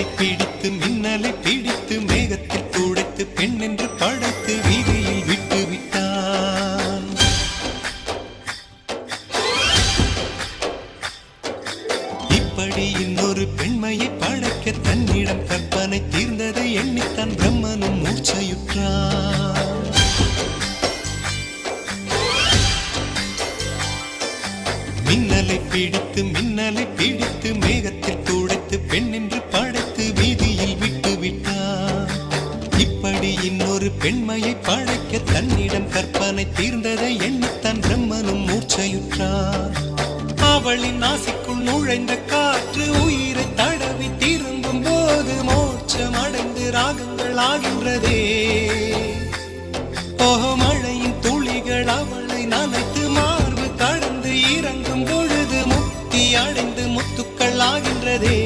பிடித்து மின்னலை பிடித்து மேகத்தில் துடைத்து பெண் என்று படைத்து வீதியில் விட்டு விட்டான். இப்படி இன்னொரு பெண்மையை படைக்க தன்னிடம் கற்பனை தீர்ந்ததை எண்ணித்தான் பிரம்மனும் மூர்ச்சையுற்றான். மின்னலை பிடித்து மேகத்தில் துடைத்து பெண் என்று படைத்து வீதியில் விட்டு விட்டான். இப்படி இன்னொரு பெண்மையை படைக்க தன்னிடம் கற்பனை தீர்ந்ததை எண்ணித்தான் பிரம்மனும் மூர்ச்சையுற்றான். அவளின் நாசிக்குள் நுழைந்த காற்று உயிரை தடவி திரும்பும் போது மோட்சம் அடைந்து ராகங்கள் ஆகின்றதே. ஓஹோ, மழையின் துளிகள் அவளை நனைத்து மார்பு கடந்து இறங்கும் பொழுது முக்தி அடைந்து முத்துக்கள் ஆகின்றதே.